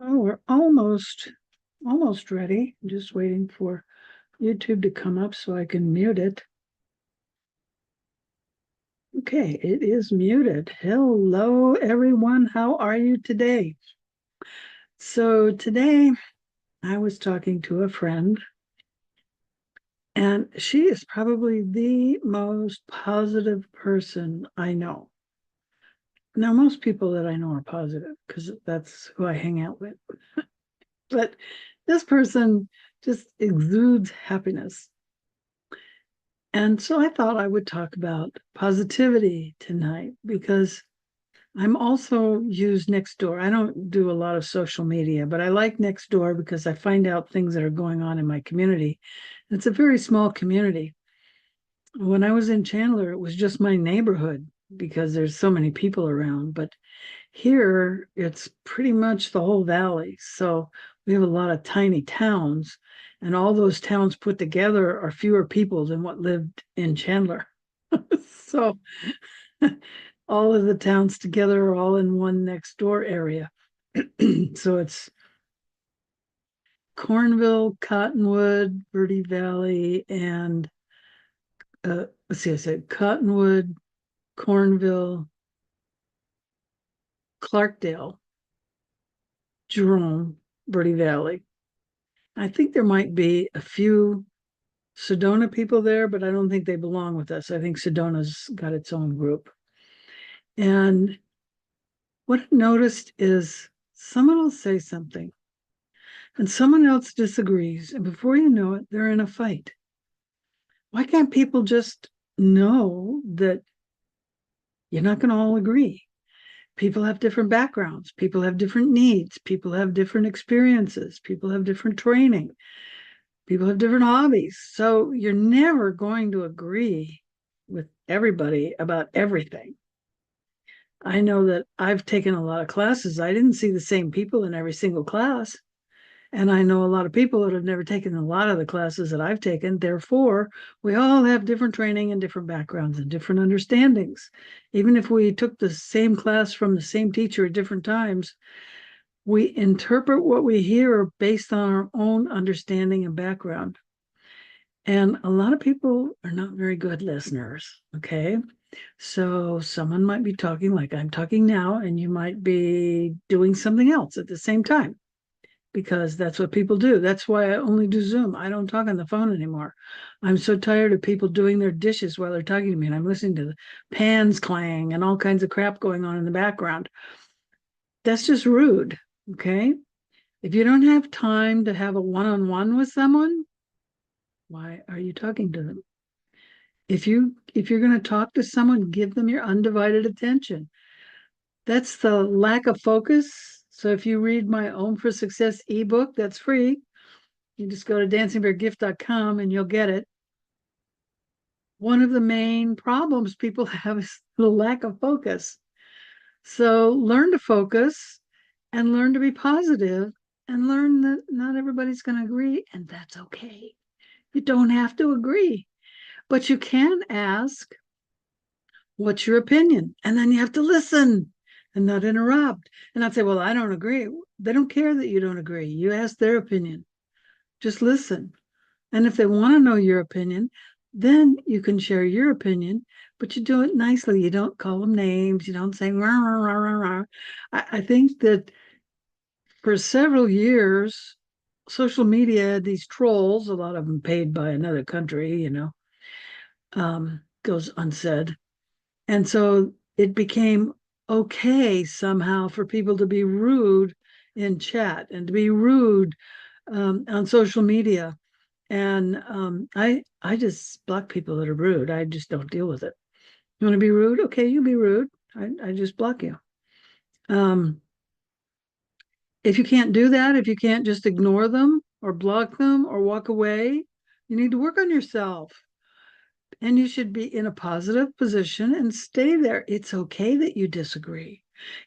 Oh, we're almost ready. I'm just waiting for YouTube to come up so I can mute it. Okay, it is muted. Hello, everyone. How are you today? So today I was talking to a friend, and she is probably the most positive person I know. Now, most people that I know are positive because that's who I hang out with. But this person just exudes happiness. And so I thought I would talk about positivity tonight because I'm also use Nextdoor. I don't do a lot of social media, but I like Nextdoor because I find out things that are going on in my community. It's a very small community. When I was in Chandler, it was just my neighborhood because there's so many people around. But here, it's pretty much the whole valley. So we have a lot of tiny towns, and all those towns put together are fewer people than what lived in Chandler. So all of the towns together are all in one next door area. So it's Cornville, Cottonwood, Verde Valley, and let's see, I said Cottonwood, Cornville, Clarkdale, Jerome, Verde Valley. I think there might be a few Sedona people there, but I don't think they belong with us. I think Sedona's got its own group. And what I noticed is someone will say something and someone else disagrees. And before you know it, they're in a fight. Why can't people just know that you're not going to all agree? People have different backgrounds, people have different needs, people have different experiences, people have different training, people have different hobbies. So you're never going to agree with everybody about everything. I know that I've taken a lot of classes. I didn't see the same people in every single class. And I know a lot of people that have never taken a lot of the classes that I've taken. Therefore, we all have different training and different backgrounds and different understandings. Even if we took the same class from the same teacher at different times, we interpret what we hear based on our own understanding and background. And a lot of people are not very good listeners. Okay. So someone might be talking like I'm talking now, and you might be doing something else at the same time because that's what people do. That's why I only do Zoom. I don't talk on the phone anymore. I'm so tired of people doing their dishes while they're talking to me, and I'm listening to the pans clang and all kinds of crap going on in the background. That's just rude. Okay. If you don't have time to have a one-on-one with someone, why are you talking to them? If you're going to talk to someone, give them your undivided attention. That's the lack of focus. So if you read my Own for Success ebook, that's free. You just go to dancingbeargift.com and you'll get it. One of the main problems people have is the lack of focus. So learn to focus and learn to be positive and learn that not everybody's going to agree, and that's okay. You don't have to agree, but you can ask, what's your opinion? And then you have to listen and not interrupt and not say, well, I don't agree. They don't care that you don't agree. You ask their opinion. Just listen. And if they want to know your opinion, then you can share your opinion, but you do it nicely. You don't call them names. You don't say, rah, rah, rah, rah, rah. I think that for several years, social media, these trolls, a lot of them paid by another country, goes unsaid. And so it became okay somehow for people to be rude in chat and to be rude on social media. And I just block people that are rude. I just don't deal with it. You want to be rude? Okay, you be rude. I just block you. If you can't do that, if you can't just ignore them or block them or walk away, you need to work on yourself. And you should be in a positive position and stay there. It's okay that you disagree.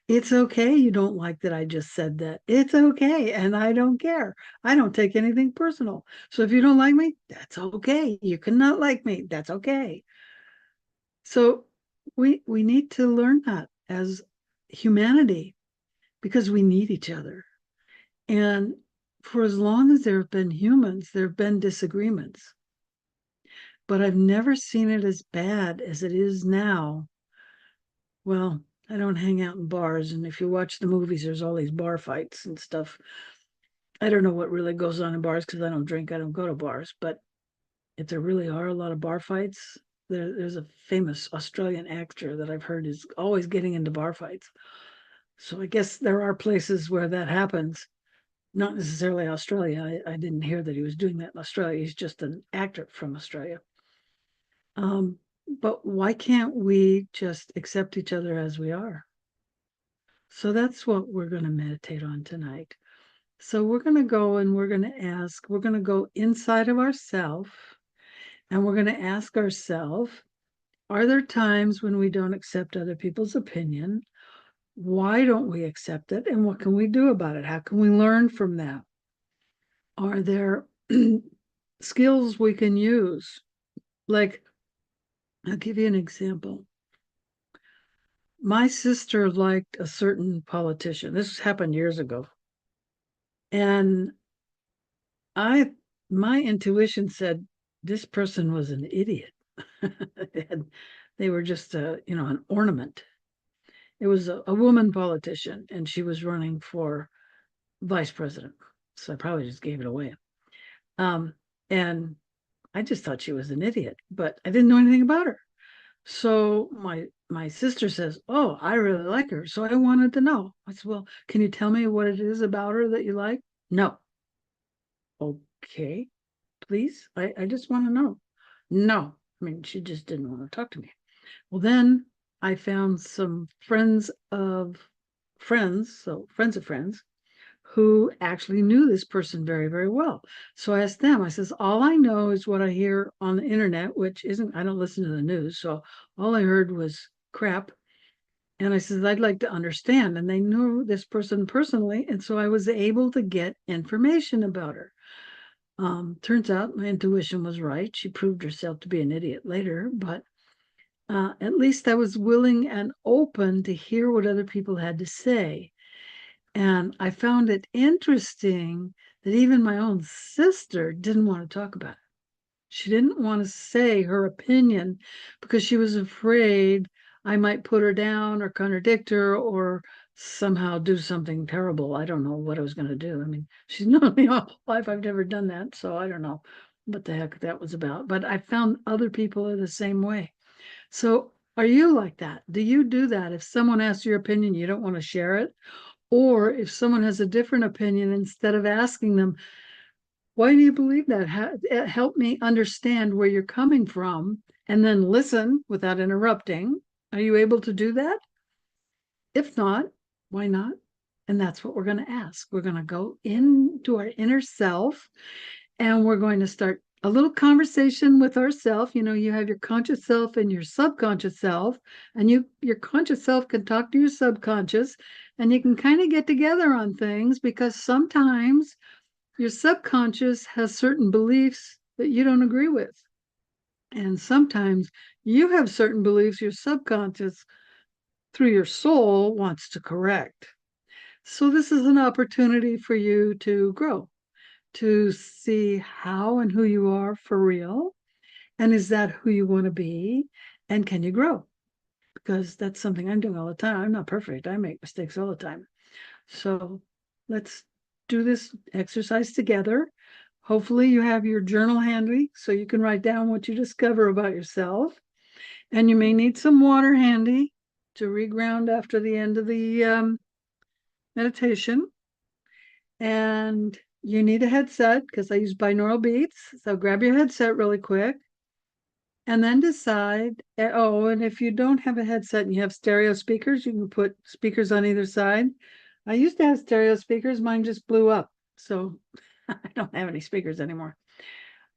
It's okay you don't like that I just said that. It's okay. And I don't care. I don't take anything personal. So if you don't like me, that's okay. You cannot like me. That's okay. So we need to learn that as humanity because we need each other. And for as long as there have been humans, there have been disagreements. But I've never seen it as bad as it is now. Well, I don't hang out in bars, and if you watch the movies, there's all these bar fights and stuff. I don't know what really goes on in bars because I don't drink, I don't go to bars. But if there really are a lot of bar fights, there's a famous Australian actor that I've heard is always getting into bar fights. So I guess there are places where that happens. Not necessarily Australia. I didn't hear that he was doing that in Australia. He's just an actor from Australia. But why can't we just accept each other as we are? So that's what we're going to meditate on tonight. So we're going to go and we're going to ask, we're going to go inside of ourselves and we're going to ask ourselves, are there times when we don't accept other people's opinion? Why don't we accept it? And what can we do about it? How can we learn from that? Are there skills we can use? Like, I'll give you an example. My sister liked a certain politician. This happened years ago. And my intuition said this person was an idiot. They were just an ornament. It was a woman politician, and she was running for vice president. So I probably just gave it away. And I just thought she was an idiot, but I didn't know anything about her. So my sister says, "Oh, I really like her." So I wanted to know. I said, "Well, can you tell me what it is about her that you like?" No. Okay, please. I just want to know. No. I mean, she just didn't want to talk to me. Well, then I found some friends of friends, so friends of friends, who actually knew this person very, very well. So I asked them, I says, all I know is what I hear on the internet, which isn't, I don't listen to the news. So all I heard was crap. And I said, I'd like to understand. And they knew this person personally. And so I was able to get information about her. Turns out my intuition was right. She proved herself to be an idiot later, but at least I was willing and open to hear what other people had to say. And I found it interesting that even my own sister didn't want to talk about it. She didn't want to say her opinion because she was afraid I might put her down or contradict her or somehow do something terrible. I don't know what I was going to do. I mean, she's known me all life. I've never done that. So I don't know what the heck that was about. But I found other people are the same way. So are you like that? Do you do that? If someone asks your opinion, you don't want to share it? Or if someone has a different opinion, instead of asking them, why do you believe that? Help me understand where you're coming from and then listen without interrupting. Are you able to do that? If not, why not? And that's what we're going to ask. We're going to go into our inner self and we're going to start a little conversation with ourself. You have your conscious self and your subconscious self, and your conscious self can talk to your subconscious, and you can kind of get together on things because sometimes your subconscious has certain beliefs that you don't agree with. And sometimes you have certain beliefs your subconscious, through your soul, wants to correct. So this is an opportunity for you to grow, to see how and who you are for real. And is that who you want to be? And can you grow? Because that's something I'm doing all the time. I'm not perfect. I make mistakes all the time. So let's do this exercise together. Hopefully you have your journal handy so you can write down what you discover about yourself. And you may need some water handy to reground after the end of the meditation. And you need a headset because I use binaural beats. So grab your headset really quick and then decide. Oh, and if you don't have a headset and you have stereo speakers, you can put speakers on either side. I used to have stereo speakers. Mine just blew up. So I don't have any speakers anymore.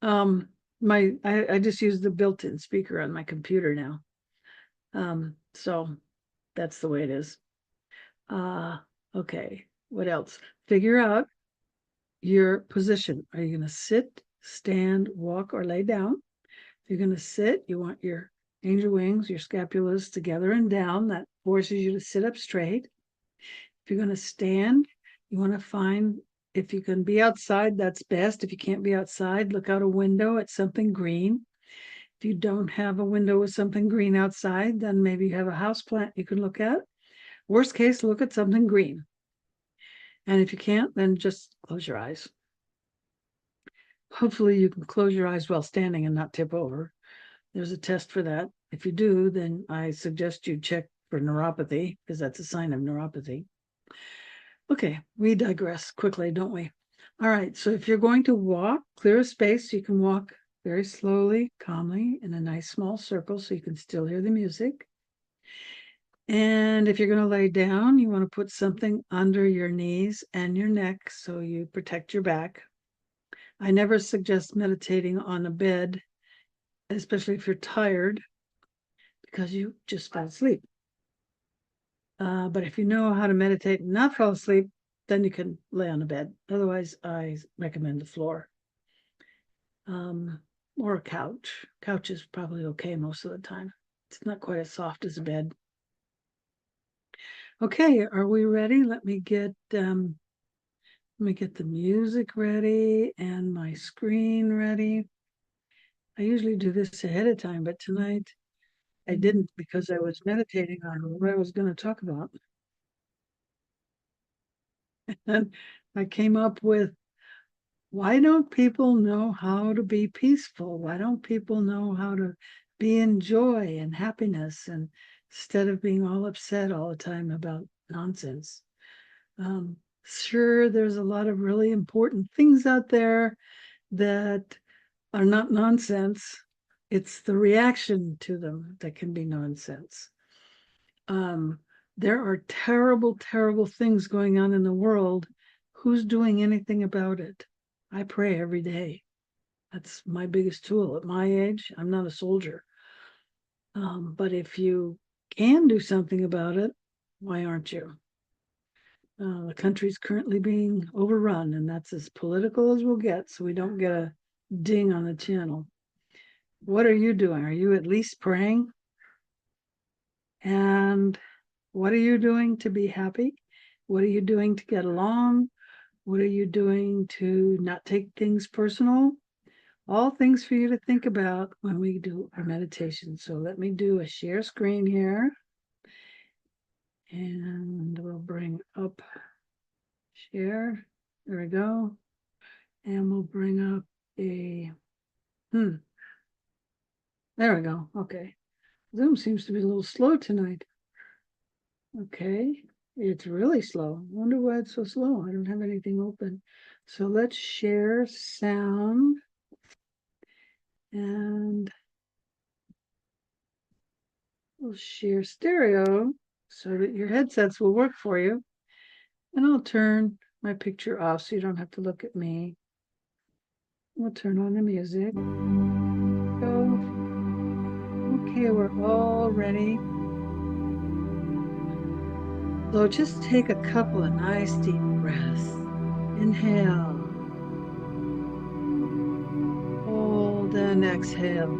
I just use the built-in speaker on my computer now. So that's the way it is. Okay, what else? Figure out your position. Are you going to sit, stand, walk, or lay down? If you're going to sit, you want your angel wings, your scapulas together and down. That forces you to sit up straight. If you're going to stand, you want to find if you can be outside, that's best. If you can't be outside, look out a window at something green. If you don't have a window with something green outside, then maybe you have a house plant you can look at. Worst case, look at something green. And if you can't, then just close your eyes. Hopefully you can close your eyes while standing and not tip over. There's a test for that. If you do, then I suggest you check for neuropathy, because that's a sign of neuropathy. Okay, we digress quickly, don't we? All right, so if you're going to walk, clear a space. You can walk very slowly, calmly, in a nice small circle so you can still hear the music. And if you're going to lay down, you want to put something under your knees and your neck so you protect your back. I never suggest meditating on a bed, especially if you're tired, because you just fall asleep. But if you know how to meditate and not fall asleep, then you can lay on a bed. Otherwise, I recommend the floor. Or a couch. Couch is probably okay most of the time. It's not quite as soft as a bed. Okay, are we ready? Let me get the music ready and my screen ready. I usually do this ahead of time, but tonight I didn't because I was meditating on what I was going to talk about. And I came up with, why don't people know how to be peaceful? Why don't people know how to be in joy and happiness, and instead of being all upset all the time about nonsense? Sure, there's a lot of really important things out there that are not nonsense. It's the reaction to them that can be nonsense. There are terrible, terrible things going on in the world. Who's doing anything about it? I pray every day. That's my biggest tool. At my age, I'm not a soldier. But if you can do something about it, why aren't you? The country's currently being overrun, and that's as political as we'll get, so we don't get a ding on the channel. What are you doing? Are you at least praying? And what are you doing to be happy? What are you doing to get along? What are you doing to not take things personal? All things for you to think about when we do our meditation. So let me do a share screen here. And we'll bring up share. There we go. And we'll bring up a, there we go. Okay. Zoom seems to be a little slow tonight. Okay. It's really slow. I wonder why it's so slow. I don't have anything open. So let's share sound. And we'll share stereo so that your headsets will work for you. And I'll turn my picture off so you don't have to look at me. We'll turn on the music. So, okay, we're all ready. So just take a couple of nice deep breaths. Inhale. Hold and exhale.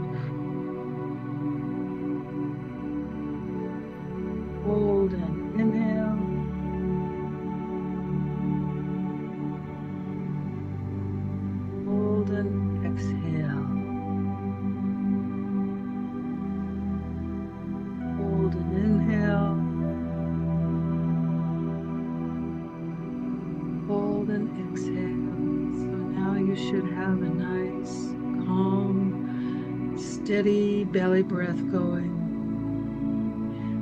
Hold and inhale. Hold and exhale. Hold and inhale. Hold and exhale. So now you should have a nice, calm, steady belly breath going.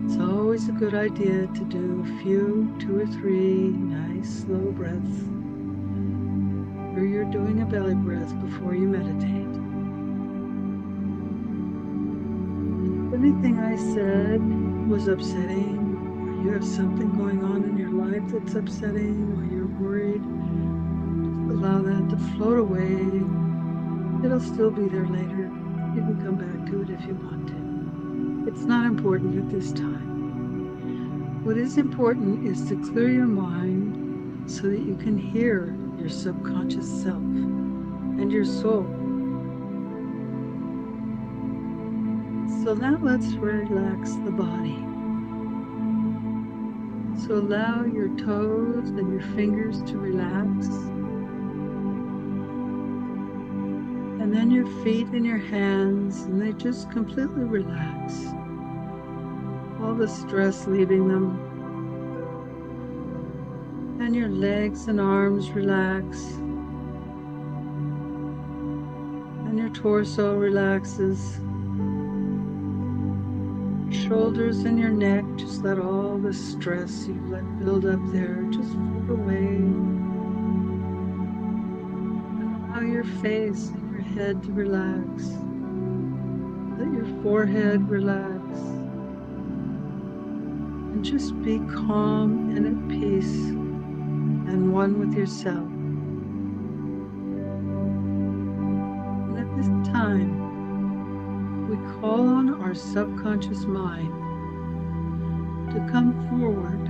It's always a good idea to do a few, 2 or 3 nice slow breaths. Or you're doing a belly breath before you meditate. If anything I said was upsetting, or you have something going on in your life that's upsetting, or you're worried, just allow that to float away. It'll still be there later. You can come back to it if you want to. It's not important at this time. What is important is to clear your mind so that you can hear your subconscious self and your soul. So now let's relax the body. So allow your toes and your fingers to relax. And then your feet and your hands, and they just completely relax. All the stress leaving them. And your legs and arms relax. And your torso relaxes. Shoulders and your neck, just let all the stress you've let build up there just float away. Allow your face and your head to relax. Let your forehead relax. And just be calm and at peace and one with yourself. And at this time, we call on our subconscious mind to come forward,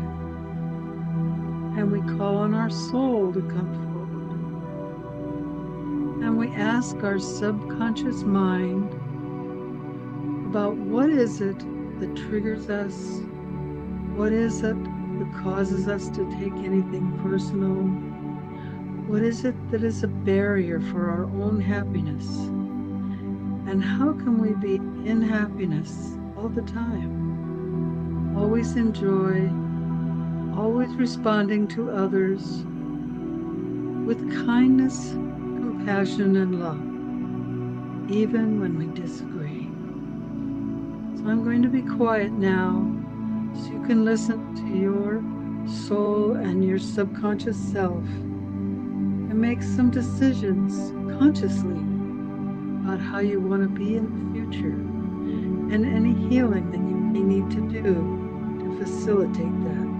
and we call on our soul to come forward, and we ask our subconscious mind about what is it that triggers us, what is it that causes us to take anything personal, what is it that is a barrier for our own happiness. And how can we be in happiness all the time? Always in joy, always responding to others with kindness, compassion, and love, even when we disagree. So I'm going to be quiet now so you can listen to your soul and your subconscious self and make some decisions consciously about how you want to be in the future and any healing that you may need to do to facilitate that.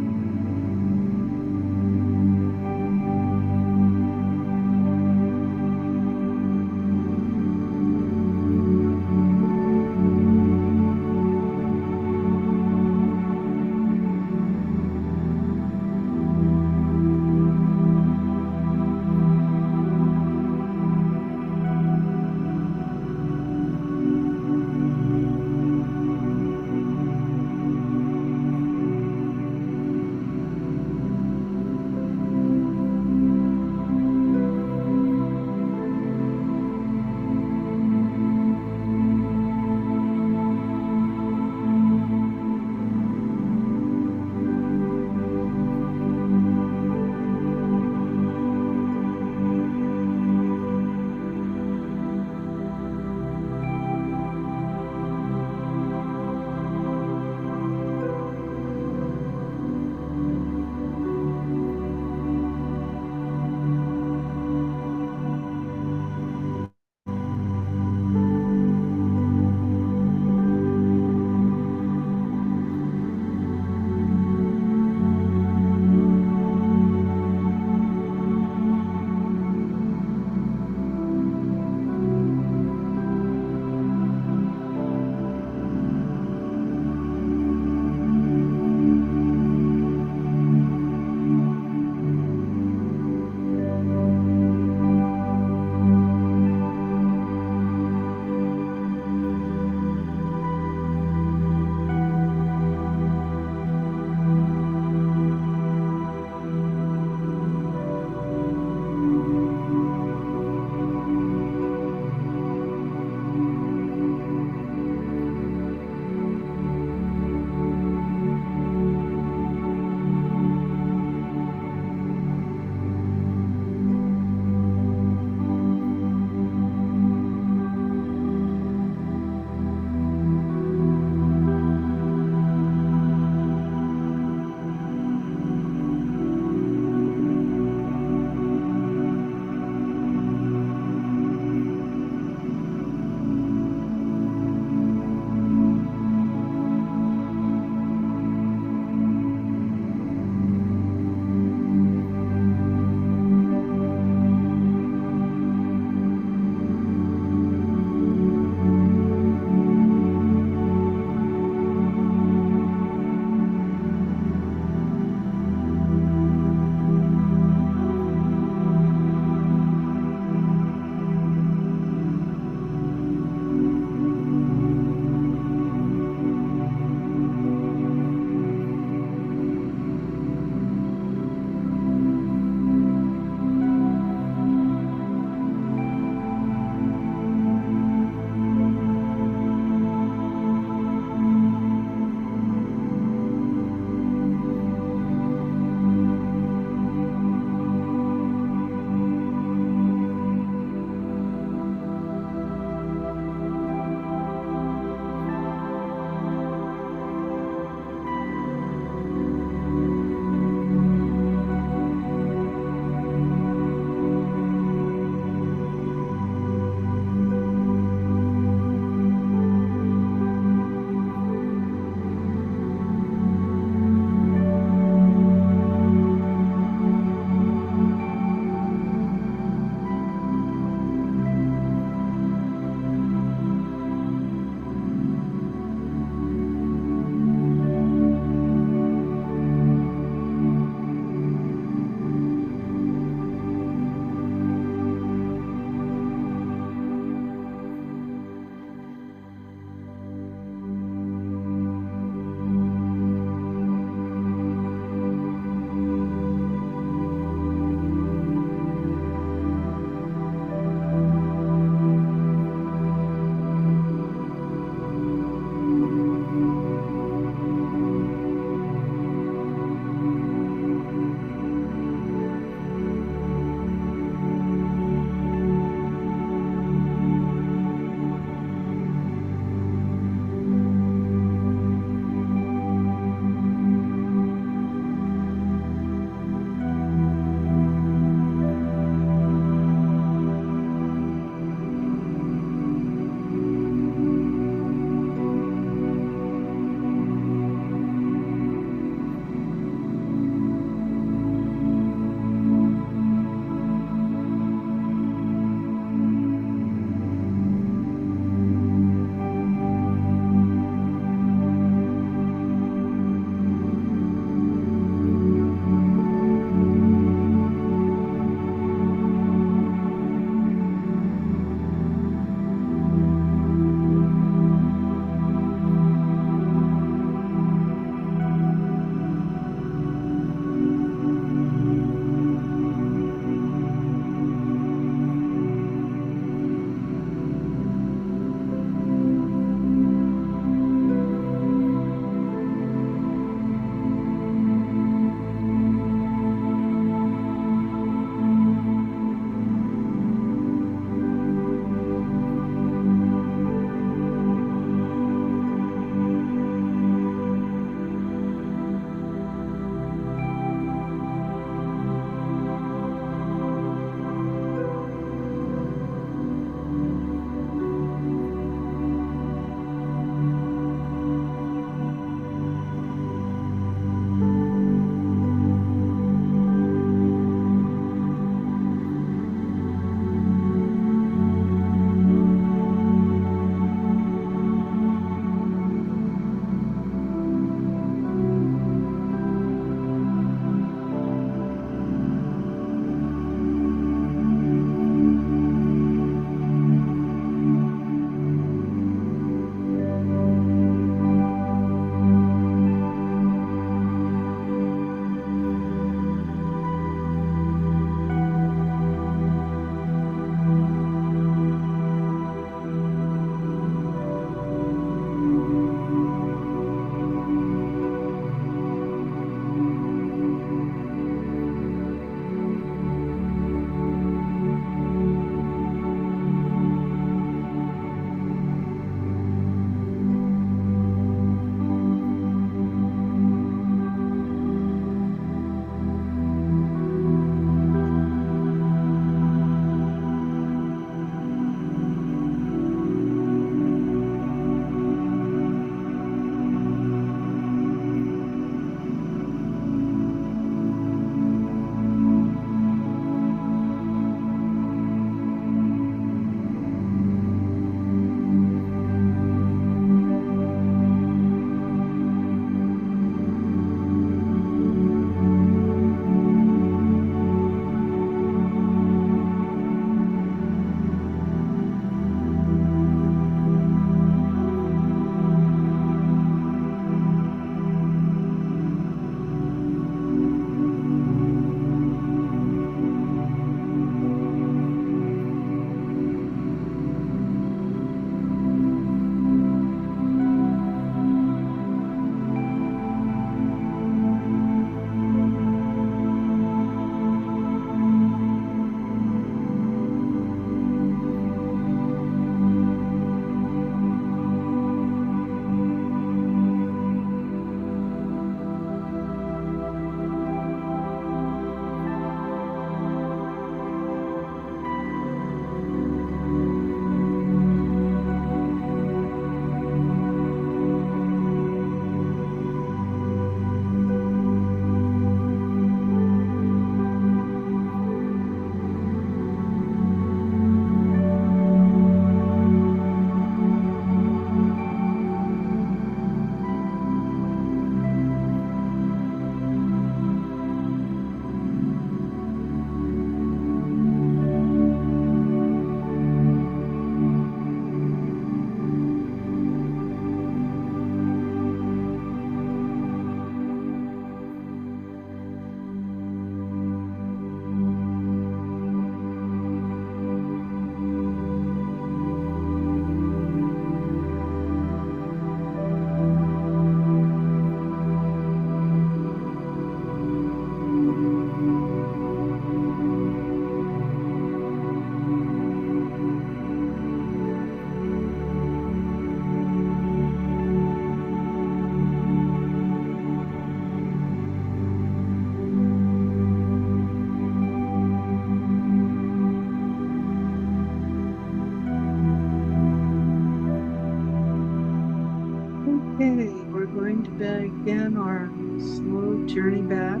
begin our slow journey back.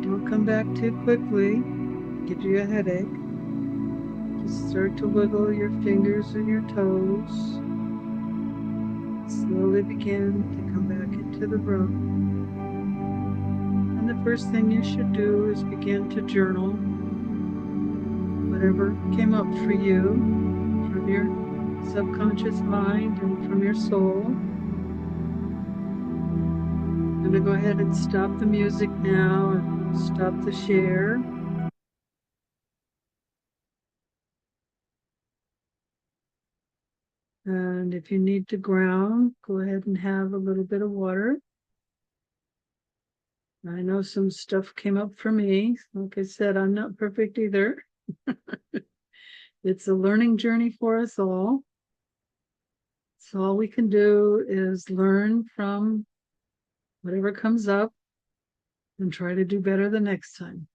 Don't come back too quickly, gives you a headache. Just start to wiggle your fingers and your toes. Slowly begin to come back into the room. And the first thing you should do is begin to journal whatever came up for you from your subconscious mind and from your soul. I'm going to go ahead and stop the music now and stop the share. And if you need to ground, go ahead and have a little bit of water. I know some stuff came up for me. Like I said, I'm not perfect either. It's a learning journey for us all. So all we can do is learn from whatever comes up and try to do better the next time.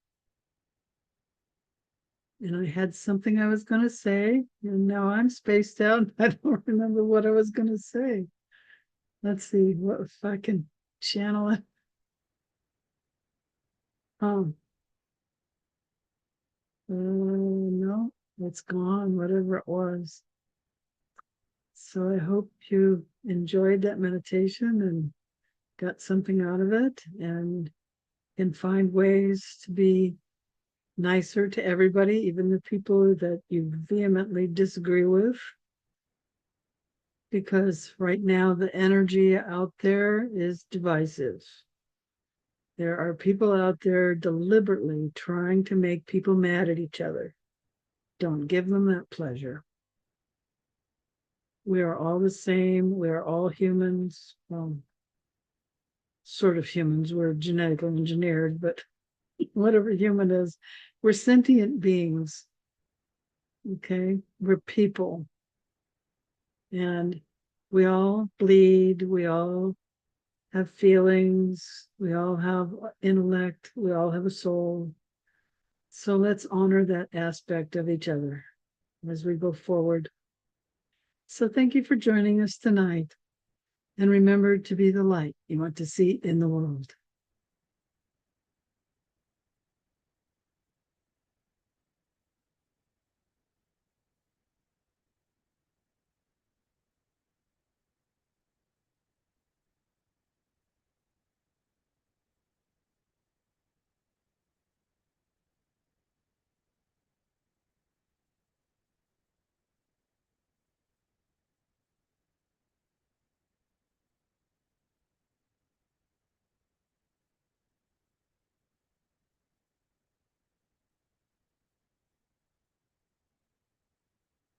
And I had something I was going to say, and now I'm spaced out. I don't remember what I was going to say. Let's see what if I can channel it. No, it's gone, whatever it was. So I hope you enjoyed that meditation and got something out of it and can find ways to be nicer to everybody, even the people that you vehemently disagree with. Because right now the energy out there is divisive. There are people out there deliberately trying to make people mad at each other. Don't give them that pleasure. We are all the same. We are all humans. Well, sort of humans. We're genetically engineered, but whatever human is, we're sentient beings. Okay? We're people. And we all bleed. We all have feelings. We all have intellect. We all have a soul. So let's honor that aspect of each other as we go forward. So thank you for joining us tonight. And remember to be the light you want to see in the world.